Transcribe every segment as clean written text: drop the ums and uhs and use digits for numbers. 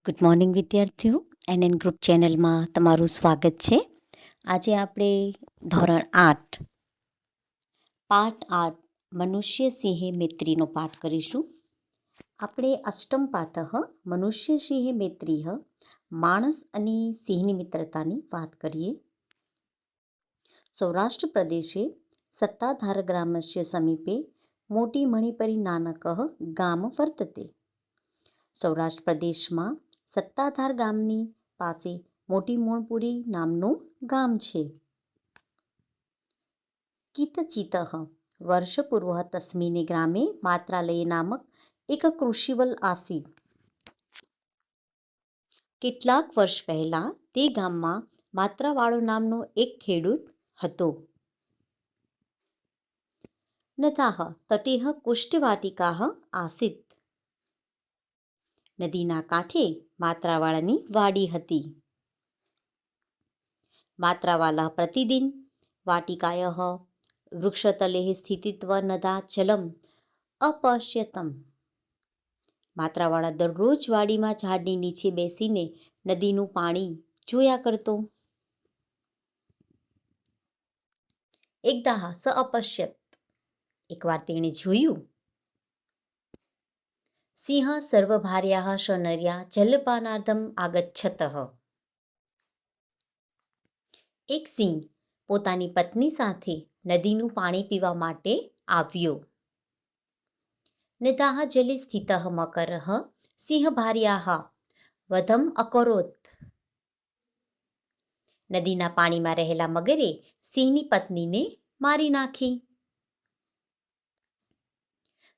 Good morning વિદ્યાર્થીઓ NN group ચેનલમાં તમારું સ્વાગત છે. આજે આપણે ધોરણ 8 પાઠ 8 મનુષ્ય સિંહે મૈત્રીનો પાઠ કરીશું. આપણે અષ્ટમ પાઠ મનુષ્ય સિંહે મૈત્રીહ માણસ અને સિંહની મિત્રતાની વાત કરીએ. સૌરાષ્ટ્ર પ્રદેશે સત્તાધાર ગ્રામસ્ય સમીપે મોટી મણિપરી નાનક ગામ વર્તતે. સૌરાષ્ટ્ર પ્રદેશમાં સત્તાધાર ગામની પાસે મોટી મોણપુરી નામનું ગામ છે. કિતચિત વર્ષપૂર્વ તસ્મિને ગ્રામે માત્રાલય નામક એક કૃષિવલ આસીવ. કેટલાક વર્ષ પહેલા તે ગામમાં માત્રાવાળો નામનો એક ખેડૂત હતો. નદાહ તટેહ કુષ્ઠવાટિકાહ આસીત. નદીના કાંઠે માત્રાવાળાની વાડી હતી. માત્રાવાલા પ્રતિદિન વાટિકાયઃ વૃક્ષતલેઃ સ્થિત્વા નદા જલમ અપશ્યતમ. માત્રાવાળા દરરોજ વાડીમાં ઝાડની નીચે બેસીને નદીનું પાણી જોયા કરતો. એકદાહ સ અપશ્યત. એકવાર તેણે જોયું. સિંહ સર્વભાર્યાઃ સનર્યા જલપાનાર્થમ આગચ્છતઃ. એક સિંહ પોતાની પત્ની સાથે નદીનું પાણી પીવા માટે આવ્યો. નદાઃ જલે સ્થિતઃ મકરઃ સિંહભાર્યાઃ વધમ અકરોત. નદીના પાણીમાં રહેલા મગરે સિંહની પત્નીને મારી નાખી.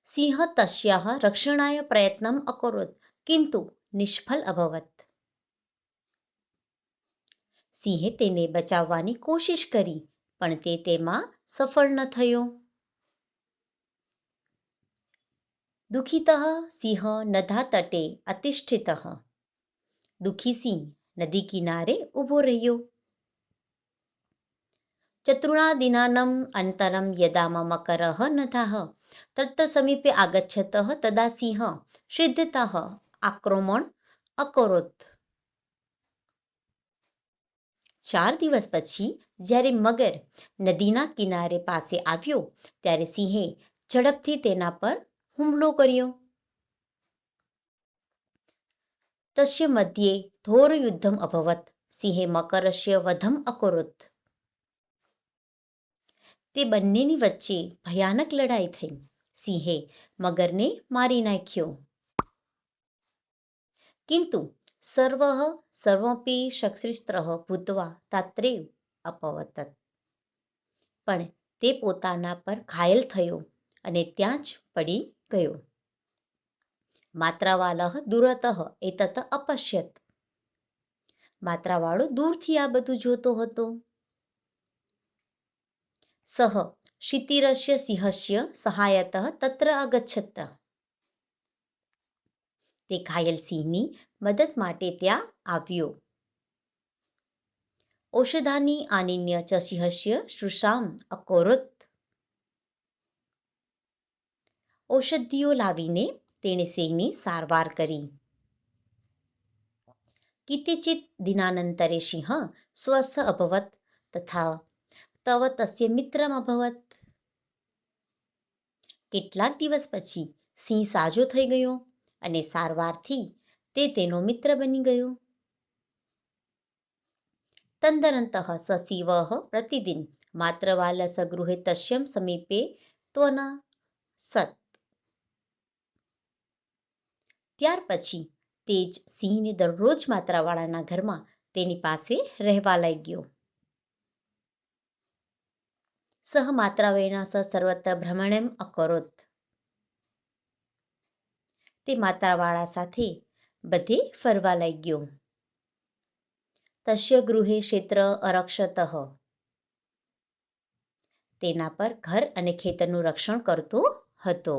સિંહ તસ્યાઃ રક્ષણાય પ્રયત્નમ અકરોત કિંતુ નિષ્ફળ અભવત. સિંહે તેને બચાવવાની કોશિશ કરી પણ તે તેમાં સફળ ન થયો. દુઃખિતઃ સિંહ નદા તટે અતિષ્ઠિતઃ. દુઃખી સિંહ નદી કિનારે ઊભો રહ્યો. ચતુર્ણાદિનાનમ અનંતરમ યદા મકરઃ નદાઃ તત્ર સમીપે આગચ્છતઃ તદા સિંહ સિદ્ધતઃ આક્રમણ અકરોત. 4 દિવસ પછી જ્યારે મગર નદીના કિનારે પાસે આવ્યો ત્યારે સિંહે ઝડપથી તેના પર હુમલો કર્યો. તસ્ય મધ્યે ઘોર યુદ્ધમ અભવત. સિંહે મકરસ્ય વધમ અકરોત. તે બંનેની વચ્ચે ભયાનક લડાઈ થઈ. સિંહે મગરને મારી નાખ્યો. કિંતુ સર્વઃ સર્વમપી શક્તિસ્ત્રઃ ભૂત્વા તત્રૈવ અપવતત. પણ તે પોતાના પર ઘાયલ થયો અને ત્યાં જ પડી ગયો. માત્રાવાલઃ દૂરતઃ એતત અપશ્યત. માત્રાવાળો દૂરથી આ બધું જોતો હતો. સઃ ક્ષિતિરસ્ય સિંહસ્ય સહાયતઃ તત્ર અગચ્છત. તે ઘાયલ સિંહની મદદ માટે ત્યાં આવ્યો. ઔષધાની આનિન્ય ચ સિંહસ્ય શુશ્રામ અકરોત. ઔષધિઓ લાવીને તેણે સિંહની સારવાર કરી. કિંચિત દિનાનંતરે સિંહ સ્વસ્થ અભવત તથા તવ તસ્ય મિત્રમ અભવત. કેટલાક દિવસ પછી સિંહ સાજો થઈ ગયો અને સારવારથી તે તેનો મિત્ર બની ગયો. તદનંતર સ શિવઃ પ્રતિદિન માત્રવાલસ્ય ગૃહે તસ્ય સમીપે ત્વના સત. ત્યાર પછી તે જ સિંહને દરરોજ માત્રાવાળાના ઘરમાં તેની પાસે રહેવા લાગ્યો. સહ માત્રાવેણા સ સર્વત્ર ભ્રમણમ અકરોત. તે માત્રાવાળા સાથે બધે ફરવા લાગ્યો. તસ્ય ગૃહે ક્ષેત્ર અરક્ષતઃ. તેના પર ઘર અને ખેતરનું રક્ષણ કરતો હતો.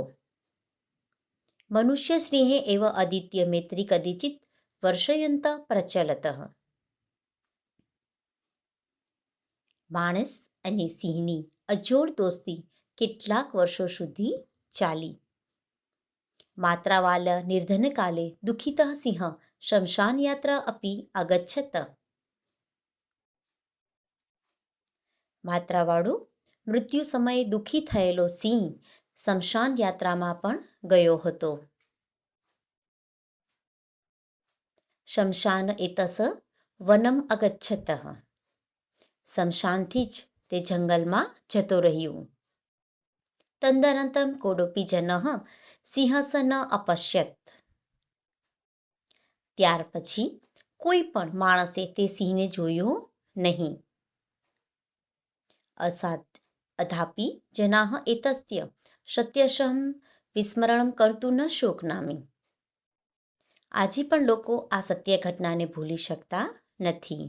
મનુષ્ય સ્નેહે એવ અદિત્ય મૈત્રી કદિચિત વર્ષયંત પ્રચલતઃ. માણસ અને સિંહની અજોડ દોસ્તી કેટલાક વર્ષો સુધી ચાલી. मात्रावाल निर्धनकाले दुःखितः सिंह शमशानयात्रा अपि अगच्छत. માત્રાવાળો મૃત્યુ સમયે દુઃખી થયેલો સિંહ સ્મશાન યાત્રામાં પણ ગયો હતો. શમશાન એતસ વનમ અગચ્છત. સ્મશાનથી જ તે જંગલમાં જતો રહ્યો. તદનંતરમ કોડોપી જનઃ સિંહસ્સ ન અપશ્યત. ત્યાર પછી કોઈ પણ માણસે તે સિંહને જોયો નહીં. અથાપી જનાઃ એતસ્ય સત્યશઃ વિસ્મરણમ કર્તું ન શોકનામી. આજે પણ લોકો આ સત્ય ઘટનાને ભૂલી શકતા નથી.